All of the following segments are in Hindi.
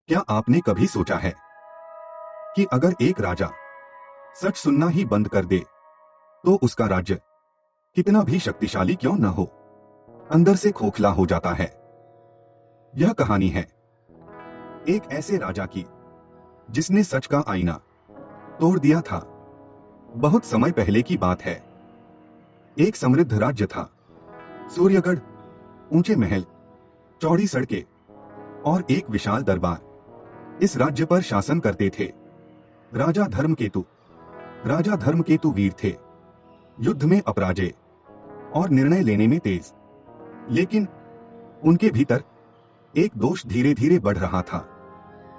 क्या आपने कभी सोचा है कि अगर एक राजा सच सुनना ही बंद कर दे तो उसका राज्य कितना भी शक्तिशाली क्यों न हो, अंदर से खोखला हो जाता है। यह कहानी है एक ऐसे राजा की जिसने सच का आईना तोड़ दिया था। बहुत समय पहले की बात है। एक समृद्ध राज्य था। सूर्यगढ़, ऊंचे महल, चौड़ी सड़कें और एक विशाल दरबार इस राज्य पर शासन करते थे। राजा धर्मकेतु वीर थे, युद्ध में अपराजय और निर्णय लेने में तेज। लेकिन उनके भीतर एक दोष धीरे धीरे बढ़ रहा था,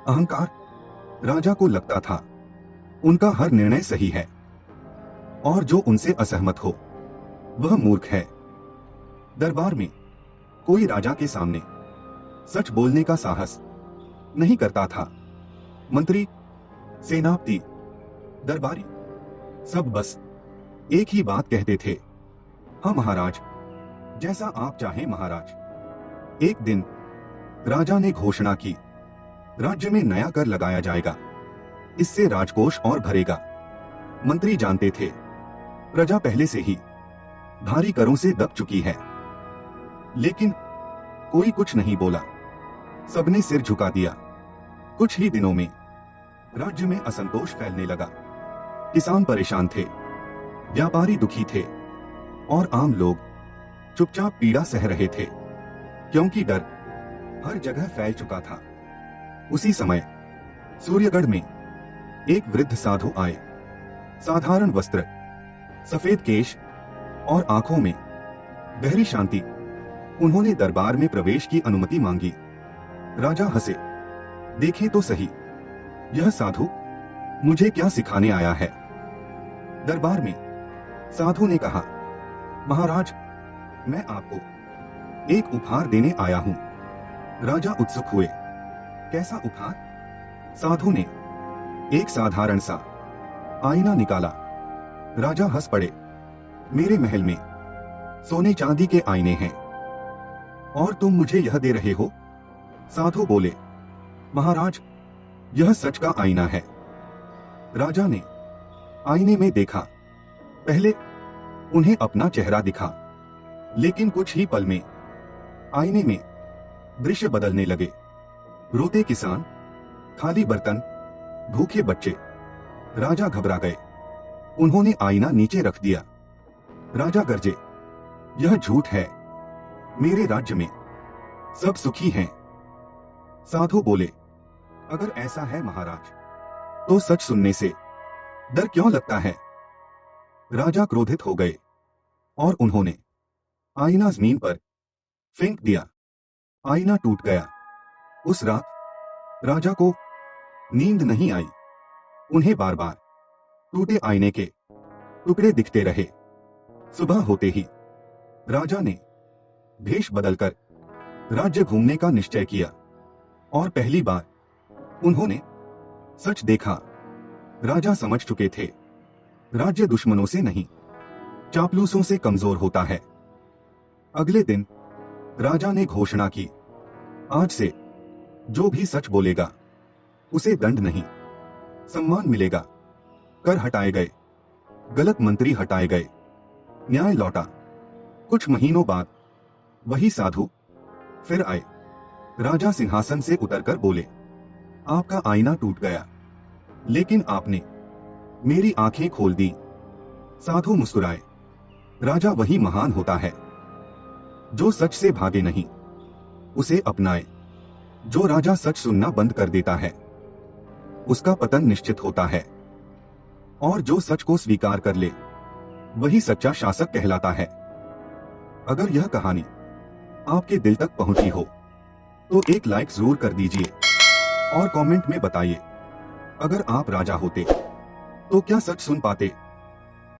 अहंकार। राजा को लगता था उनका हर निर्णय सही है और जो उनसे असहमत हो वह मूर्ख है। दरबार में कोई राजा के सामने सच बोलने का साहस नहीं करता था। मंत्री, सेनापति, दरबारी सब बस एक ही बात कहते थे, हाँ महाराज, जैसा आप चाहें महाराज। एक दिन राजा ने घोषणा की, राज्य में नया कर लगाया जाएगा, इससे राजकोष और भरेगा। मंत्री जानते थे प्रजा पहले से ही भारी करों से दब चुकी है, लेकिन कोई कुछ नहीं बोला। सबने सिर झुका दिया। कुछ ही दिनों में राज्य में असंतोष फैलने लगा। किसान परेशान थे, व्यापारी दुखी थे और आम लोग चुपचाप पीड़ा सह रहे थे, क्योंकि डर हर जगह फैल चुका था। उसी समय सूर्यगढ़ में एक वृद्ध साधु आए। साधारण वस्त्र, सफेद केश और आंखों में गहरी शांति। उन्होंने दरबार में प्रवेश की अनुमति मांगी। राजा हंसे, देखें तो सही, यह साधु मुझे क्या सिखाने आया है। दरबार में साधु ने कहा, महाराज, मैं आपको एक उपहार देने आया हूं। राजा उत्सुक हुए, कैसा उपहार? साधु ने एक साधारण सा आईना निकाला। राजा हंस पड़े, मेरे महल में सोने चांदी के आईने हैं और तुम मुझे यह दे रहे हो? साधु बोले, महाराज, यह सच का आईना है। राजा ने आईने में देखा। पहले उन्हें अपना चेहरा दिखा, लेकिन कुछ ही पल में आईने में दृश्य बदलने लगे। रोते किसान, खाली बर्तन, भूखे बच्चे। राजा घबरा गए। उन्होंने आईना नीचे रख दिया। राजा गरजे, यह झूठ है, मेरे राज्य में सब सुखी हैं। साधु बोले, अगर ऐसा है महाराज, तो सच सुनने से डर क्यों लगता है? राजा क्रोधित हो गए और उन्होंने आईना जमीन पर फेंक दिया। आईना टूट गया। उस रात राजा को नींद नहीं आई। उन्हें बार बार टूटे आईने के टुकड़े दिखते रहे। सुबह होते ही राजा ने भेष बदलकर राज्य घूमने का निश्चय किया और पहली बार उन्होंने सच देखा। राजा समझ चुके थे, राज्य दुश्मनों से नहीं, चापलूसों से कमजोर होता है। अगले दिन राजा ने घोषणा की, आज से जो भी सच बोलेगा उसे दंड नहीं, सम्मान मिलेगा। कर हटाए गए, गलत मंत्री हटाए गए, न्याय लौटा। कुछ महीनों बाद वही साधु फिर आए। राजा सिंहासन से उतरकर बोले, आपका आईना टूट गया, लेकिन आपने मेरी आंखें खोल दी। साधु मुस्कुराए। राजा वही महान होता है जो सच से भागे नहीं, उसे अपनाए। जो राजा सच सुनना बंद कर देता है उसका पतन निश्चित होता है, और जो सच को स्वीकार कर ले वही सच्चा शासक कहलाता है। अगर यह कहानी आपके दिल तक पहुंची हो तो एक लाइक जरूर कर दीजिए और कमेंट में बताइए, अगर आप राजा होते तो क्या सच सुन पाते?